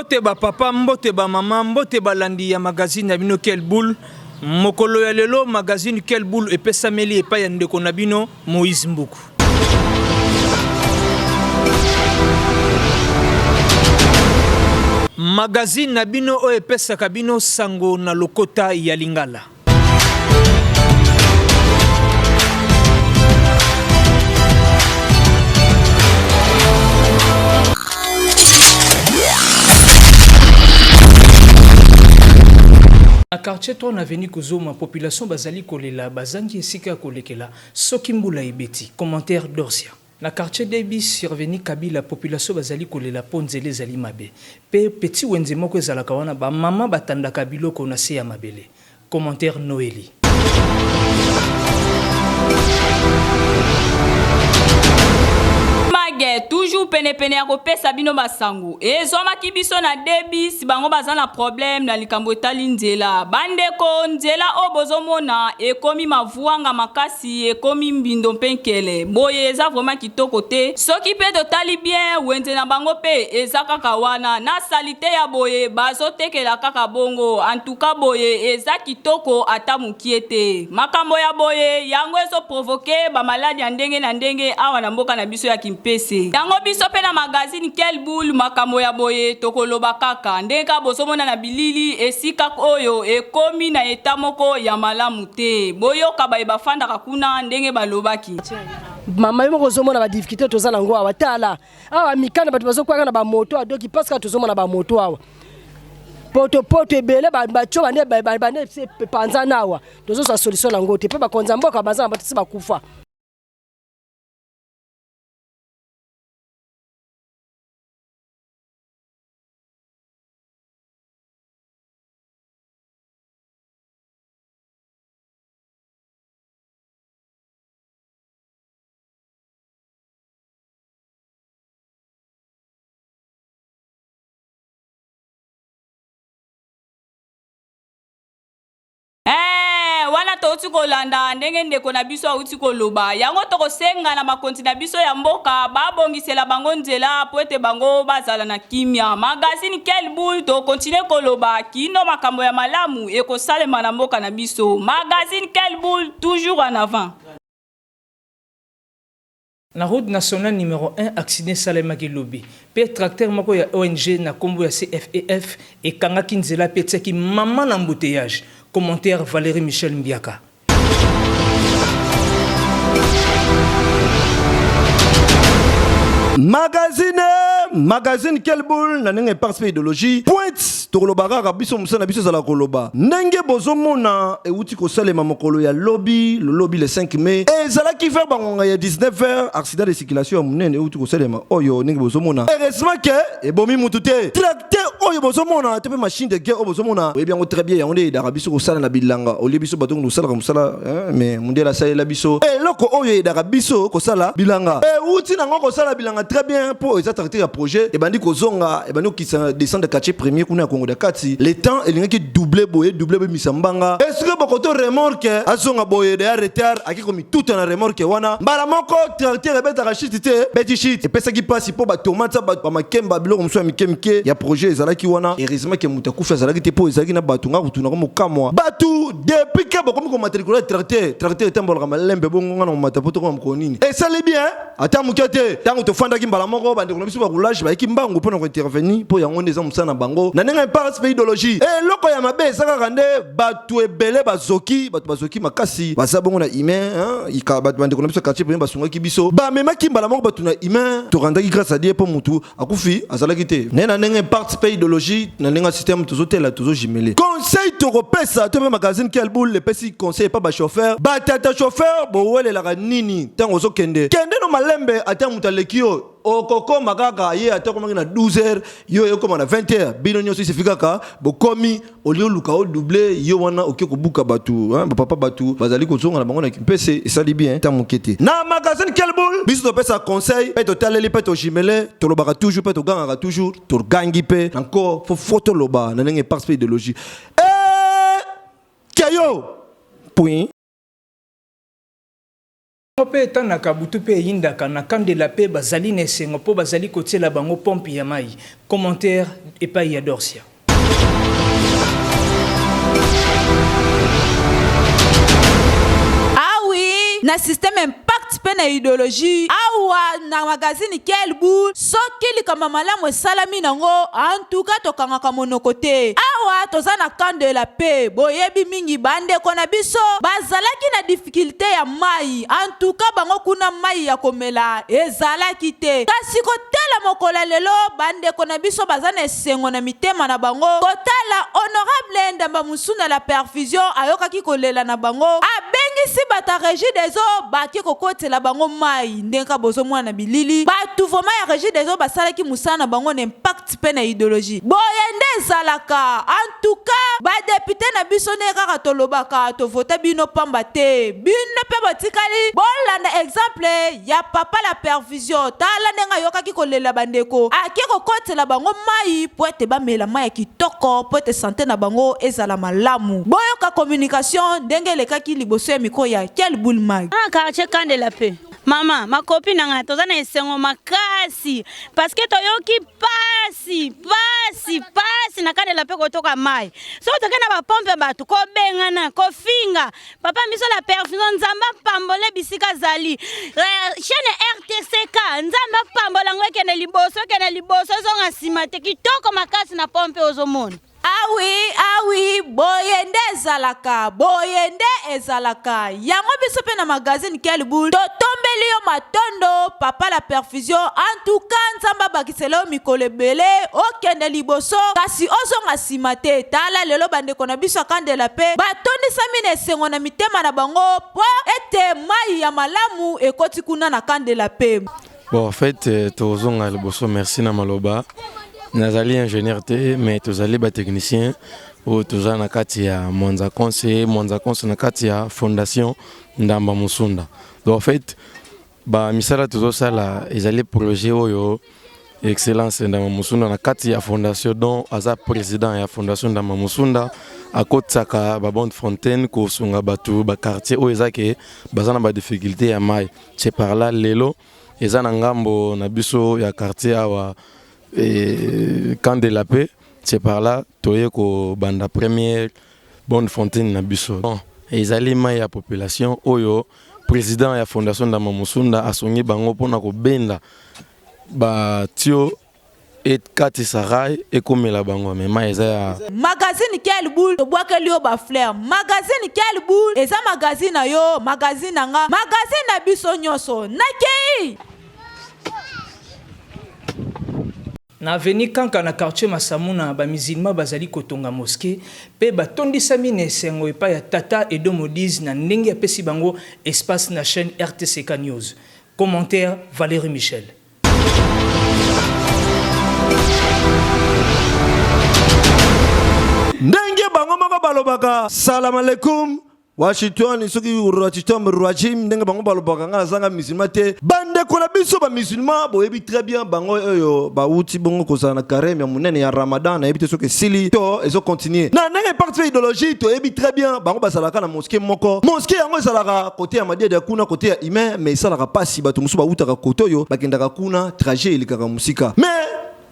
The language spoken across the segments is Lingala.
Mbote ba papa, mbote ba mama, mbote ba landi ya magazine ya bino Quelle Boule. Mokolo ya lelo magazine Quelle Boule epesameli epai ya ndeko na bino Moïse Mbuku. Magazine na bino o epesaka bino sango na lokota ya Lingala. Na quartier 3 na veni kozoma population bazali kolela bazangi esika kolekela soki mbula ebeti. Commentaire d'Orsia. Na quartier Debi surveni Kabila population bazali kolela ponzele zali mabe. Pe petit wenze moko ezalaka wana ba mama batandaka biloko na se ya mabele. Commentaire Noélie. Toujours pene ya kopesa bino basangu ezoma kibiso na Debi si bango bazana problème na likambo etali nzela bandeko nzela obozomona ekomi mavuanga makasi ekomi mbindo penkele boye eza vraiment kitoko te soki pe totali bien wenze na bango pe eza kaka wana na salite ya boye bazotekela kaka bongo en tout cas boye eza kitoko ata mukiete makambo ya boye yango ezo provoquer ba maladi ya ndenge na ndenge awa na mboka na biso ya Kimpese. Yango biso pe na magazine Quelle Boule makambo ya boye tokoloba kaka ndeka bozomona na bilili esika oyo ekomi na eta moko ya malamu te boyoka baye bafandaka kuna ndenge balobaki mama yemo kozomona ba difficulté tozana ngo awa tala awa mikana bato bazokwaka na ba moto adoki parce que tozomona ba moto awa poto ebele bacho bane panza nawa tozo sa solution nango te pe bakonza mboka bazana batisi bakufa. Wana touti kolanda ndenge ndeko na biso auti koloba yango tokosenga na makonti na biso ya mboka babongisela bango nzela po ete bango bazala na kimia magazine Quelle Boule to continue koloba kino makambo ya malamu ekosalema na mboka na biso magazine Quelle Boule toujours en avant. Na route nationale numéro 1 accident salemaki lobi pe tracteur moko ya ONG na kombo ya CFEF et kangaki nzela pe tsaki mama na embouteillage. Commentaire Valérie Michel Mbiaka. Magazine Quelle Boule na nenge participe idéologie pointe tokoloba biso musana biso zala koloba ndenge bozomona euti kosalema mokolo ya lobby le lobby le 5 mai ezala ki faire bangonga ya 19h accident de circulation munene euti kosalema oyo ndenge bozomona heureusement que ebomi mutu te tracteur oyo bozomona te pe machine de guerre oyo bozomona oyebi yango très bien yango nde edaka biso kosala na bilanga olie biso bato kosalaka mosala mais mundela salela biso eloko oyo edaka biso kosala bilanga euti nango kosala bilanga très bien po eza tracteur ya projet et bandi kozonga et bandi okisa descendre de quartier premier kuna ya Congo de Kati le temps elingaki doubler boye misambanga est-ce que bokoto remorque azonga boye de retard akikomi tout en remorque wana mbala moko tracteur ebetaka shit te beti shit et pesa ki passe po ba tomate ba makemba biloko mso ya mikemike ya projet ezalaki wana heureusement que muta kufa ezalaki te po ezalaki na batu nga kutuna ko mokamwa batu depuis que bokomi ko matriculer tracteur etambolaka malembe bongo nga na mata poto ko mkonini et ça les bien ata mukete tango to fandaki mbala moko bande ko biso ba roulage ba kimbango pona ko intervenir po yango ndeza musana bango na nenga participe idéologie loko ya mabe saka kande batu ebele bazoki makasi basabongo na humain ika batu bande ko biso quartier premier basungaki biso ba memaki mbala moko batu na humain to randaki grâce à Dieu po mutu akufi azalaki te na nenga participe idéologie na nenga système tozotela tozojimele conseil toropesa to magazine Quelle Boule le pesi conseil pas ba chauffeur ba tata chauffeur bo wele la nini tango zo kende no malembe ata mutalekio okoko makaka ye atako na 12h yo ekoma na 20h bino nyoso sifikaka bokomi olio luka o doubler yo wana okeko buka batu papa batu bazali kozonga na bango na Kimpese esali bien ta mokete na magazine Quelle Boule biso to pesa conseil pe to taleli pe to jimele to lobaka toujours pe to ganga toujours to gangi pe encore fo photo loba na nenge participe idéologie kayo point Pe etana kabutu pe yindaka na kandela pe bazali na esengo po bazali kotiela bango pompe ya mai. Commentaire epai ya Dorsia. Ah oui, na système impact pe na idéologie. Awa na magazine Kelboul, soki likamba malamu esalami nango, en tout cas tokangaka monoko te. Awa toza na kandela pe, boyebi mingi bande kona biso, bazalaki na difficulté ya mai. En tout cas bango kuna mai ya komela ezalaki te. Kasi kotala mokola lelo bande kona biso bazana esengo na mitema na bango. Kotala honorable Ndamba Musuna la perfusion ayokaki kolela na bango. Abengisi bata régie des eaux baki kokotela bango mai ndenka bozo mwana bilili. Batu voma ya régie des eaux basalaki musana bango na impact pe na idéologie. Boyende zalaka. En tout cas, ba député na biso ne kaka tolobaka to voter bino pamba te. Bino pe batikali. Bolanda exemple ya papa la perfusion. Tala ndenga yokaki kolela bandeko. Aki kokotela bango mai po ete bamela mai kitoko po ete santé na bango ezala malamu. Boyoka communication ndenge lekaki liboso ya miko ya Kelboul mai. Quartier Kandela pe. Mama, ma copine nga toza na esengo makasi parce que toyoki pasi na Kandela pe kotoka mai. So toke na ba pompe batu ko bengana ko finga. Papa miso la perfusion nzamba pambole bisika zali. Chaîne RTCK nzamba pambola ngweke na liboso zonga simate kitoko makasi na pompe ozomona. Ah oui, boyende ezalaka. Yango biso pe na magazine Kelboul. To tombeli yo matondo, papa la perfusion. En tout cas, nzamba bakiselo mikole bele, okende liboso, kasi ozonga simate. Tala lelo bande kona biso Kandela pe. Batondi samine esengo na mitema na bango, po ete mai ya malamu ekoti kuna na Kandela pe. Bon, en fait, tozonga liboso, merci na maloba. Nazali ingénieur te, mais tozali ba technicien ou toza na kati ya Mwanza Conseil na kati ya Fondation Ndamba Musunda. Donc en fait, ba misala tozo sala ezali projet oyo excellence Ndamba Musunda na kati ya Fondation dont aza président ya Fondation Ndamba Musunda akotsaka ba bonne fontaine ko sunga batu ba quartier oyo ezake bazana ba difficulté ya mai. C'est par là lelo ezana ngambo na biso ya quartier awa Kandela pe, c'est par là toye ko banda première bonne fontaine na biso. Bon, ezali mai ya population oyo président ya Fondation Ndamba Musunda asongi bango pona ko benda ba tio et kati sarai ekomela bango mais mai eza ya magazine Kelboul to bwakeli yo ba fleur. Magazine Kelboul eza magazine na yo, magazine nga, magazine na biso nyoso. Nakei Na aveni kanka na quartier Masamuna ba musulman bazali kotonga mosquée pe batondisami na esengo epai ya Tata Edo Modiz na ndenge apesi bango espace na chaîne RTCK News. Commentaire Valérie Michel. Ndenge bango moko balobaka salam alaikum Washington soki Washington rajim ndenge bango balobaka nga zanga musulman te bande ko na biso ba musulman boyebi très bien bango oyo ba uti bongo kozala na carême ya munene ya Ramadan na ebite soki sili to ezo continuer na ndenge parti idéologie to ebi très bien bango basalaka na mosquée yango esalaka côté ya Madia de kuna côté ya Ime mais esalaka pasi bato musu ba utaka côté oyo bakendaka kuna trajet elikaka musika mais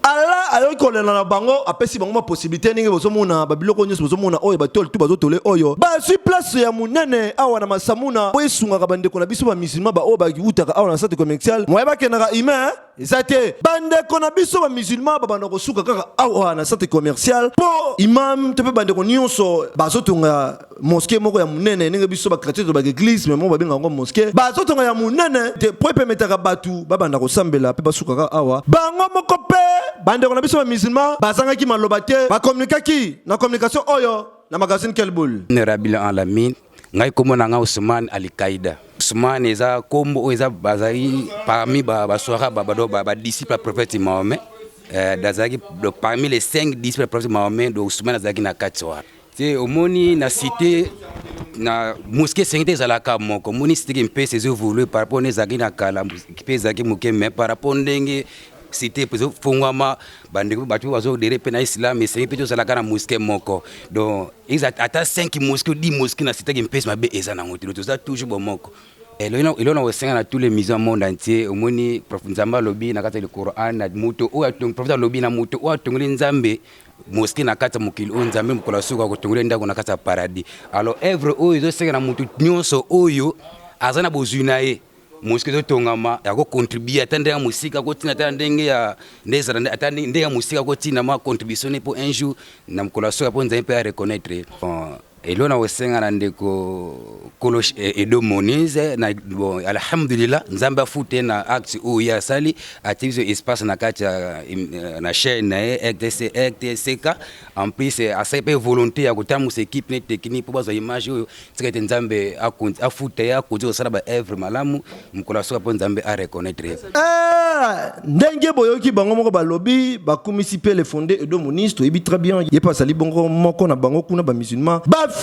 ala ayo kolela na bango apesi bango ma possibilité ninge bozomona babiloko nyonso bozomona oyo batol tu bazotole oyo ba si place ya munene awa na Masamuna oyesunga ka bandeko na biso ba musulman ba oyo bakiutaka awa na centre commercial moya bakendaka Ime ezate bandeko na biso ba musulman ba bandako suka kaka awa na centre commercial po imam te pe bandeko nyonso bazotonga mosquée moko ya munene ninge biso ba chrétien to ba église mais mo ba benga ngo mosquée bazotonga ya munene te po permettre batu ba bandako sambela pe basuka kaka awa bango moko pe bande on a besoin de musulmans bazanga ki maloba te ba communiquer na communication oyo na magazine Kelboul Rabbil alamin ngai komona nga Ousmane Al-Qaïda Ousmane eza kombo eza bazali parmi ba soara ba disciples prophète Mahomet dazaki parmi les 5 disciples prophète Mahomet do Ousmane azaki na 4 soara c'est omoni na cité na mosquée sengite zalaka moko moni cité mpe ses évoluer par rapport nezaki na kala mpe zaki moke mais par rapport ndenge cité pour fongama bandeko batu bazo dere pe na islam mais c'est plutôt zalaka na mosquée moko donc ils ata 5 mosquées 10 mosquées na cité mpe mabe eza na ngoto to za toujours bon moko Et là, on a aussi tous les mises au monde entier. Au moins, prof Nzamba lobby na kata le Coran na moto ou prof lobby na moto ou tongole Nzambe mosquée na kata mokili o Nzambe mukola suka ko tongole ndako na kata paradis. Alors œuvre oyo zo senga na moto nyonso oyo azana bozuna ye mosquée zo tongama ya ko contribuer atande ya musika ko tina atande ya ndeza atande ndenge ya musika ko tina ma contribution pour un jour na mukola suka po Nzambe peut reconnaître. Et là, on a aussi Edo Monize, alhamdulillah, Nzamba Foute na acte où il y a sali, activité espace na katia na chaîne RTCK. En plus, c'est assez peu volonté à côté de cette équipe technique pour voir l'image où c'est que Nzamba a Foute à côté de ça ba œuvre malamu, mukola so pour Nzamba à reconnaître. Ndenge boyoki bango moko ba lobby ba komisipe le fondé Edo Monize to ebi très bien. Il pas sali bongo moko na bango kuna ba musulman.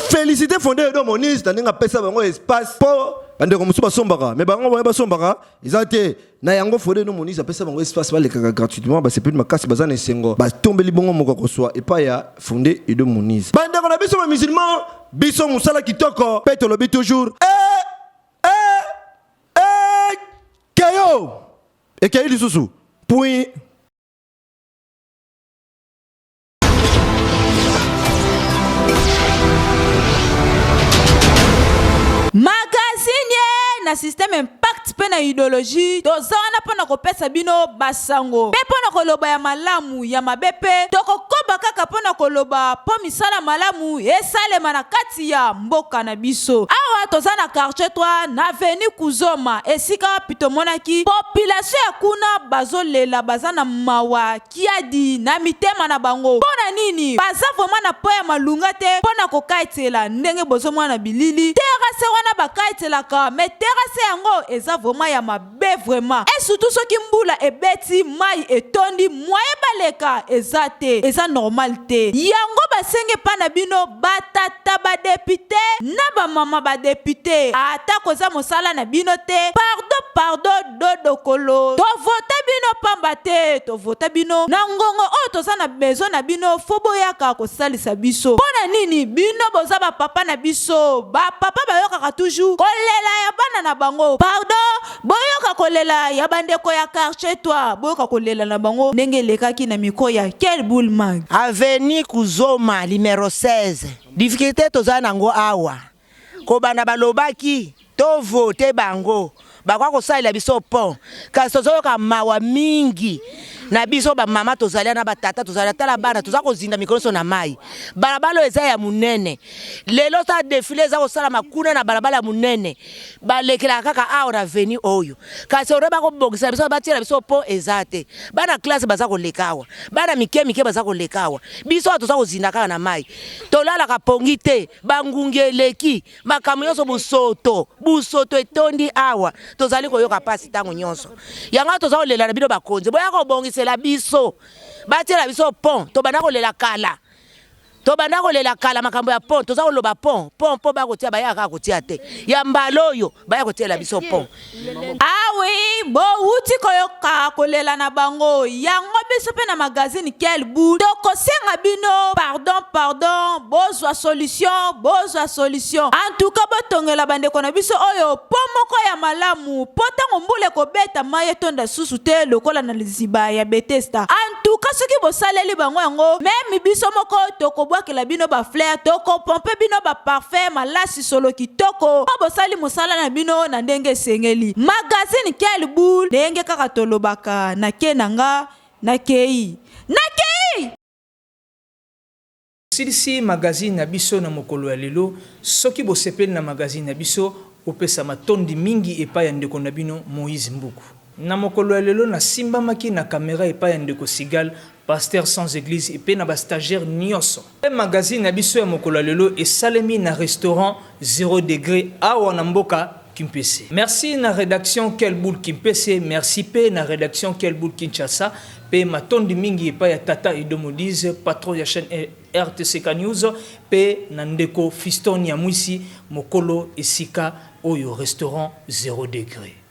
Félicité fondé Edo Monize tandinga pesa bango espace po bande ko musuba sombaka mais bango ba sombaka izate na yango fondé Edo Monize pesa bango espace ba lekaka gratuitement ba c'est plus makasi bazana sengo ba tombeli bongo moko ko soit et pas ya fondé Edo Monize bande ko na biso ba musulman biso musala kitoko peto lobi toujours kayo et kayo lisusu point. Magazine na système impact pe na idéologie tozana pona kopesa bino basango pe pona koloba ya malamu ya mabepe tokokoba kaka pona koloba po misala malamu esalema na kati ya mboka na biso awa tozana quartier 3 na avenue Kuzoma esika pitomonaki population ya kuna bazolela bazana mawa kiadi na mitema na bango pona nini baza vraiment na po ya malunga te pona kokaitela ndenge bozomwana bilili terrasse wana bakaitelaka mais terrasse yango eza vraiment ya mabe vraiment et surtout soki mbula ebeti mai etondi moye baleka eza te eza normal te yango basenge pa na bino batata ba député na ba mama ba député ata koza mosala na bino te pardon dodokolo to vote bino pamba te to vote bino na ngongo o toza na besoin na bino fobo yaka kosalisa biso pona nini bino boza ba papa na biso ba papa bayokaka toujours kolela ya bana na bango pardon boyoka kolela ya bandeko ya quartier toi boyoka kolela na bango ndenge lekaki na miko ya quel boulmag avenue Kuzoma numéro 16 difficulté toza nango awa ko bana balobaki to vote bango bakwa kosalela biso pont kasi tozoyoka mawa mingi na biso ba mama tozalia na batata tozalia tala bana toza kozinda mikoloso na mai balabala eza ya munene lelo ta défilé za kosala makuna na balabala ya munene balekela kaka awa na avenue oyo kasi oreba ko bogisa biso batira biso po ezate bana classe baza kolekawa bana mike baza kolekawa biso toza kozinda kaka na mai tolala ka pongi te bangungeleki makamu nyonso busoto etondi awa tozali koyoka pasi tango nyonso yanga toza kolela na bino bakonzi boya ko bongisa la biso batela biso pont to bana kolela kala makambo ya pont toza koloba pont ba kotia baya ka kotia te ya mbaloyo baya kotia la biso pont awi bo uti koyoka kolela na bango yango biso pe na magazine quel bout tokosenga bino pardon bozwa solution en tout cas botongela bandeko na biso oyo po moko ya malamu po tango mbule kobeta maye tonda susu te lokola na liziba ya Bethesda en tout cas soki bosaleli bango yango même biso moko tokobwakela bino ba fleur tokopompe bino ba parfum malasi solo kitoko po bosali mosala na bino na ndenge sengeli magazine quel boule ndenge kaka tolobaka na kenanga na kei silisi magazine na biso na mokolo ya lelo soki bosepeli na magazine na biso opesa matondi mingi epai ya ndeko na bino Moïse Mbuku na mokolo ya lelo na simbamaki na kamera epai ya ndeko Sigal pasteur sans église epai na ba stagiaire nyonso magazine na biso ya mokolo ya lelo esalemi na restaurant 0 degré awa na mboka Kimpese. Merci na rédaction Kelboul Kimpese, merci pe na rédaction Kelboul Kinshasa, pe matondi mingi pa ya Tata Edo Monize, patron ya chaîne RTCK News, pe nandeko Fiston ya Mwisi, mokolo esika oyo restaurant 0 degré.